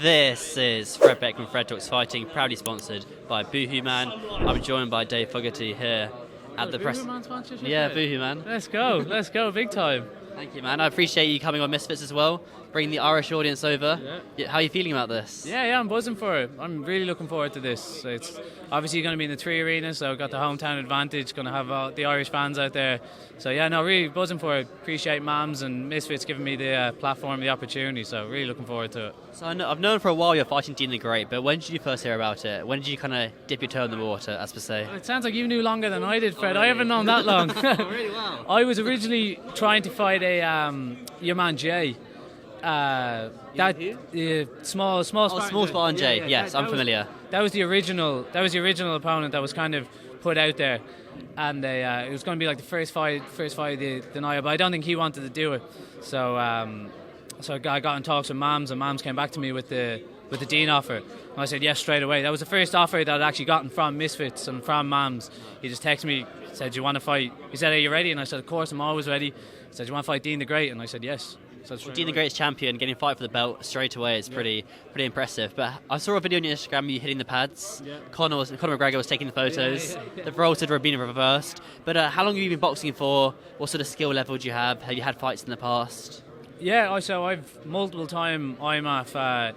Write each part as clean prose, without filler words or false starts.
This is Fred Beck and Fred Talks Fighting, proudly sponsored by Boohoo Man. I'm joined by Dave Fogarty here at the press. Boohoo Man sponsorship? Yeah, Boohoo Man. Let's go, big time. Thank you, man. I appreciate you coming on Misfits as well, bringing the Irish audience over. Yeah. How are you feeling about this? Yeah, I'm buzzing for it. I'm really looking forward to this. So it's obviously going to be in the Three Arena, so I've got the hometown advantage, going to have all the Irish fans out there. So yeah, no, really buzzing for it. Appreciate Mams and Misfits giving me the platform, the opportunity, so really looking forward to it. So I've known for a while you're fighting Deen the Great, but when did you first hear about it? When did you kind of dip your toe in the water, as per se? It sounds like you knew longer than I did, Fred. I haven't known that long. Oh, really? Wow. I was originally trying to fight your man Jay. Small Spartan Jay. Yes, I'm familiar. That was the original opponent that was kind of put out there, and it was going to be like the first fight of the night. But I don't think he wanted to do it. So I got in talks with Mams, and Mams came back to me with the Deen offer. And I said yes straight away. That was the first offer that I'd actually gotten from Misfits and from Mams. He just texted me, said, "Do you want to fight?" He said, "Are you ready?" And I said, "Of course, I'm always ready." He said, "Do you want to fight Deen the Great?" And I said, "Yes." So Deen the Great's champion, getting a fight for the belt straight away is pretty impressive. But I saw a video on your Instagram of you hitting the pads. Yeah. Conor McGregor was taking the photos. The roles had been reversed. But how long have you been boxing for? What sort of skill level do you have? Have you had fights in the past? Yeah, so I've multiple time IMAF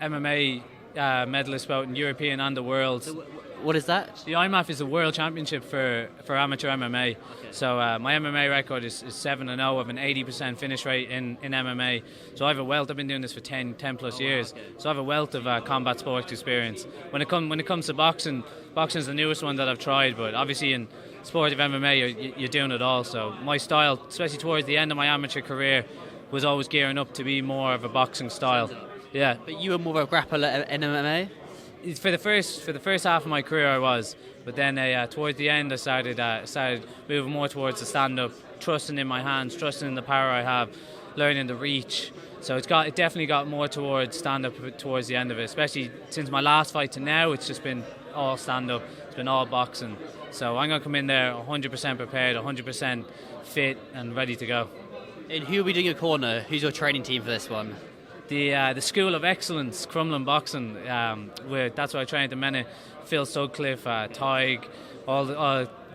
MMA medalist bout in European and the world. So what is that? The IMAF is a world championship for amateur MMA. Okay. So my MMA record is 7-0 with an 80% finish rate in MMA. So I have a wealth. I've been doing this for 10 plus years. Wow, okay. So I have a wealth of combat sports experience. When it comes to boxing is the newest one that I've tried. But obviously in sport of MMA, you're doing it all. So my style, especially towards the end of my amateur career, was always gearing up to be more of a boxing style. Yeah. But you were more of a grappler in MMA? For the first half of my career, I was, but then towards the end, I started moving more towards the stand-up, trusting in my hands, trusting in the power I have, learning the reach. So it definitely got more towards stand-up towards the end of it. Especially since my last fight to now, it's just been all stand-up. It's been all boxing. So I'm gonna come in there 100% prepared, 100% fit, and ready to go. And who will be doing your corner? Who's your training team for this one? The School of Excellence, Crumlin Boxing. That's where I trained the men. Phil Sutcliffe, Tig,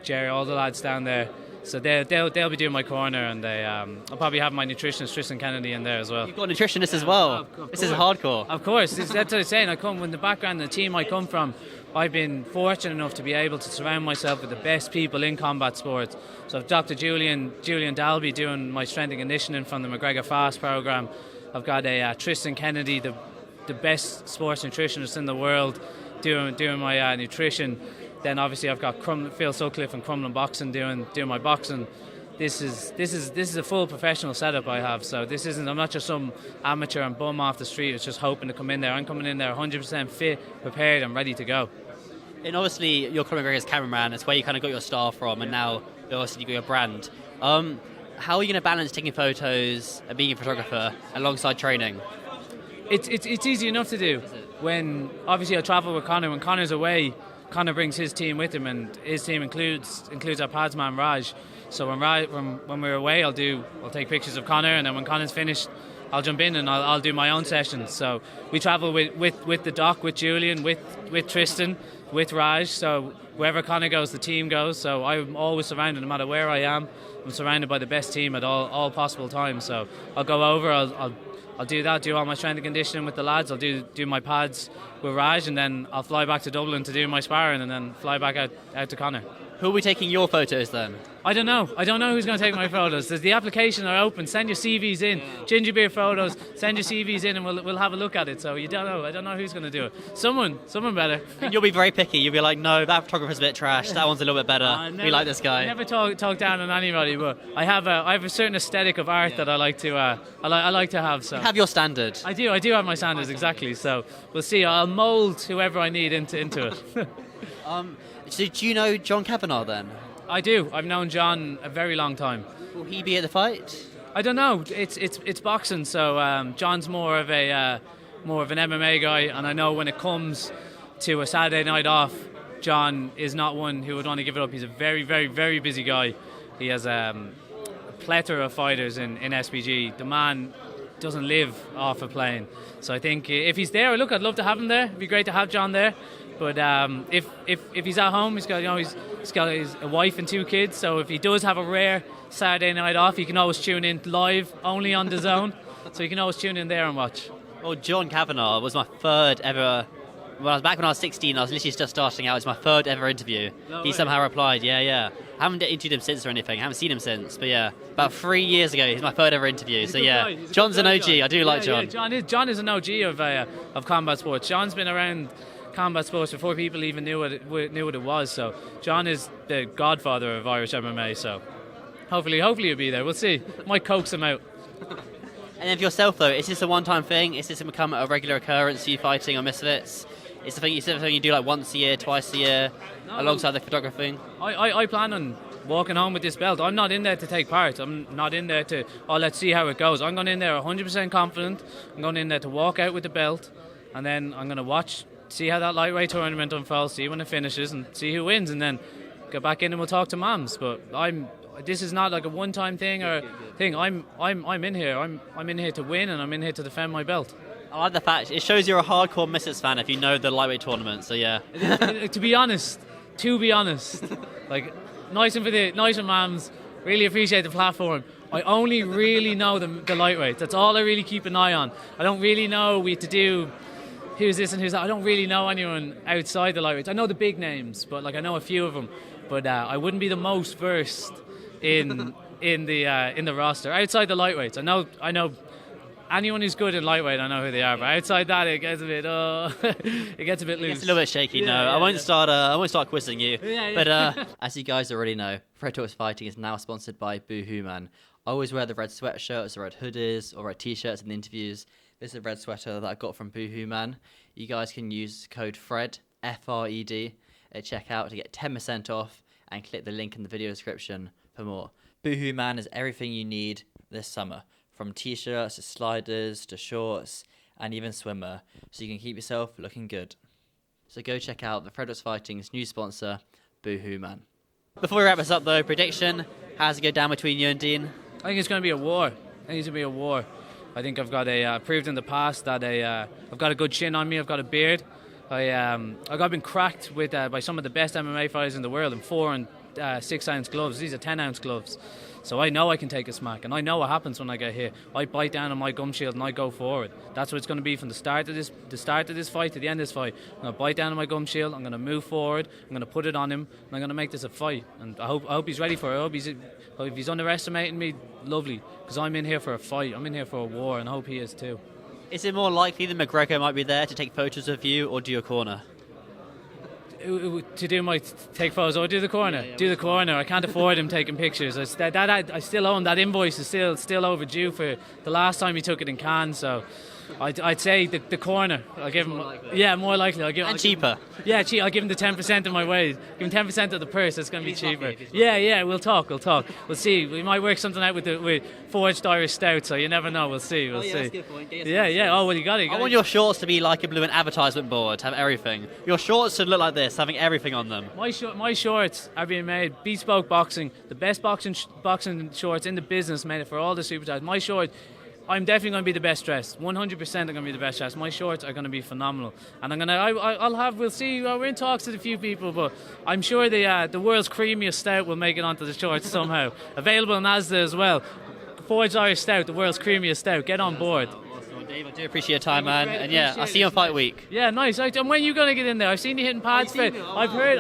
Jerry, all the lads down there. So they'll be doing my corner, and I'll probably have my nutritionist Tristan Kennedy in there as well. You've got a nutritionist as well. This is hardcore. Of course, that's what I'm saying. When the background, the team I come from, I've been fortunate enough to be able to surround myself with the best people in combat sports. So I've Dr. Julian Dalby doing my strength and conditioning from the McGregor Fast program. I've got a Tristan Kennedy, the best sports nutritionist in the world, doing my nutrition. Then obviously I've got Phil Sutcliffe and Crumlin Boxing doing my boxing. This is a full professional setup I have. So I'm not just some amateur and bum off the street. It's just hoping to come in there. I'm coming in there 100% fit, prepared, and ready to go. And obviously you're Conor McGregor's cameraman. It's where you kind of got your style from, and now obviously you got your brand. How are you going to balance taking photos and being a photographer alongside training? It's easy enough to do. When obviously I travel with Conor, when Conor's away, Conor brings his team with him, and his team includes our padsman Raj. So when we're away, I'll take pictures of Conor, and then when Conor's finished, I'll jump in and I'll do my own sessions. So we travel with the doc, with Julian, with Tristan, with Raj. So wherever Conor goes, the team goes. So I'm always surrounded, no matter where I am. I'm surrounded by the best team at all possible times. So I'll go over, I'll do that, do all my strength and conditioning with the lads. I'll do my pads with Raj, and then I'll fly back to Dublin to do my sparring, and then fly back out to Conor. Who will be taking your photos then? I don't know who's going to take my photos. The applications are open. Send your CVs in. Ginger beer photos. Send your CVs in, and we'll have a look at it. So you don't know. I don't know who's going to do it. Someone better. And you'll be very picky. You'll be like, no, that photographer's a bit trash. That one's a little bit better. We like this guy. I never talk down on anybody, but I have a certain aesthetic of art that I like to I like to have. So you have your standard. I do have my standards, exactly. So we'll see. I'll mould whoever I need into it. So do you know John Kavanagh then? I do. I've known John a very long time. Will he be at the fight? I don't know. It's boxing, so John's more of an MMA guy, and I know when it comes to a Saturday night off, John is not one who would want to give it up. He's a very, very, very busy guy. He has a plethora of fighters in SBG. The man doesn't live off of playing. So I think if he's there, look, I'd love to have him there. It'd be great to have John there. But if he's at home, he's got a wife and 2 kids. So if he does have a rare Saturday night off, he can always tune in live, only on DAZN. So you can always tune in there and watch. Well, John Kavanagh was my third ever. When I was 16, I was literally just starting out. It was my third ever interview. He somehow replied, yeah. I haven't interviewed him since or anything. I haven't seen him since. But yeah, about 3 years ago, he's my third ever interview. So yeah, John's an OG. I do like John. Yeah, John is an OG of combat sports. John's been around combat sports before people even knew what it was. So John is the godfather of Irish MMA. So hopefully he'll be there. We'll see. Might coax him out. And then for yourself though, is this a one-time thing? Is this become a regular occurrence? You fighting on Misfits? It's the thing you do like once a year, twice a year, alongside the photographing? I plan on walking home with this belt. I'm not in there to take part. I'm not in there to, let's see how it goes. I'm going in there 100% confident. I'm going in there to walk out with the belt, and then I'm going to watch, see how that lightweight tournament unfolds, see when it finishes, and see who wins, and then go back in and we'll talk to Mams. But this is not like a one-time thing or thing. I'm in here. I'm in here to win, and I'm in here to defend my belt. I like the fact it shows you're a hardcore Misfits fan if you know the lightweight tournament. So yeah. To be honest, like nice and Mams. Really appreciate the platform. I only really know the lightweight. That's all I really keep an eye on. I don't really know we have to do who's this and who's that. I don't really know anyone outside the lightweights. I know the big names, but like I know a few of them. But I wouldn't be the most versed in the roster outside the lightweights. I know. Anyone who's good in lightweight, I know who they are. But outside that, it gets a bit loose. It gets a little bit shaky. Yeah, I won't start quizzing you. But as you guys already know, Fred Talks Fighting is now sponsored by Boohoo Man. I always wear the red sweatshirts, or red hoodies, or red t-shirts in the interviews. This is a red sweater that I got from Boohoo Man. You guys can use code FRED FRED at checkout to get 10% off, and click the link in the video description for more. Boohoo Man is everything you need this summer. From t-shirts to sliders to shorts and even swimwear, so you can keep yourself looking good. So go check out the Fred Talks Fighting's new sponsor, Boohoo Man. Before we wrap this up though, prediction, how's it go down between you and Deen? I think it's going to be a war. I think I've got proved in the past that I've got a good chin on me, I've got a beard. I've been cracked with by some of the best MMA fighters in the world in 4 and 6 ounce gloves. These are 10 ounce gloves. So I know I can take a smack, and I know what happens when I get hit. I bite down on my gum shield and I go forward. That's what it's going to be from the start of this fight to the end of this fight. I'm going to bite down on my gum shield. I'm going to move forward. I'm going to put it on him, and I'm going to make this a fight. And I hope he's ready for it. If he's underestimating me, lovely, because I'm in here for a fight. I'm in here for a war, and I hope he is too. Is it more likely that McGregor might be there to take photos of you or do your corner? To do my take photos or do the corner? Do the corner. I can't afford him taking pictures. I still own that invoice. Is still overdue for the last time he took it in Cannes. So I'd say the corner. I'll give him. More likely. Cheaper. I'll give him the 10% of my wage. Give him 10% of the purse. It's going to be cheaper. We'll talk. We'll see. We might work something out with forged Irish stout. So you never know. We'll see. That's a good point. Oh well, you got it. I want your shorts to be like a blue advertisement board. Have everything. Your shorts should look like this, having everything on them. My shorts are being made bespoke boxing. The best boxing shorts in the business, made it for all the superstars. My shorts. I'm definitely going to be the best dressed. 100% I'm going to be the best dressed. My shorts are going to be phenomenal, and we'll see. We're in talks with a few people, but I'm sure the world's creamiest stout will make it onto the shorts somehow. Available in Asda as well. Forged Irish Stout, the world's creamiest stout. Get on board. Awesome. Dave, I do appreciate your time, man. And I'll see you on Fight Week. Yeah, nice. And when are you going to get in there? I've seen you hitting pads. I've heard.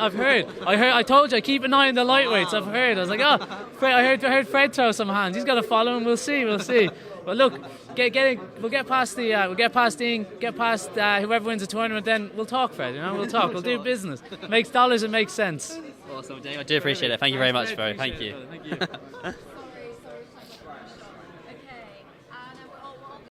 I told you, I keep an eye on the lightweights. I've heard. I was like, Fred, I heard Fred throw some hands. He's got to follow him. We'll see. But look, we'll get past Deen, get past whoever wins the tournament. Then we'll talk, Fred. We'll talk. We'll do business. Makes dollars. It makes sense. Awesome, Dave. I do appreciate it. Thank you very much, bro. Thank you.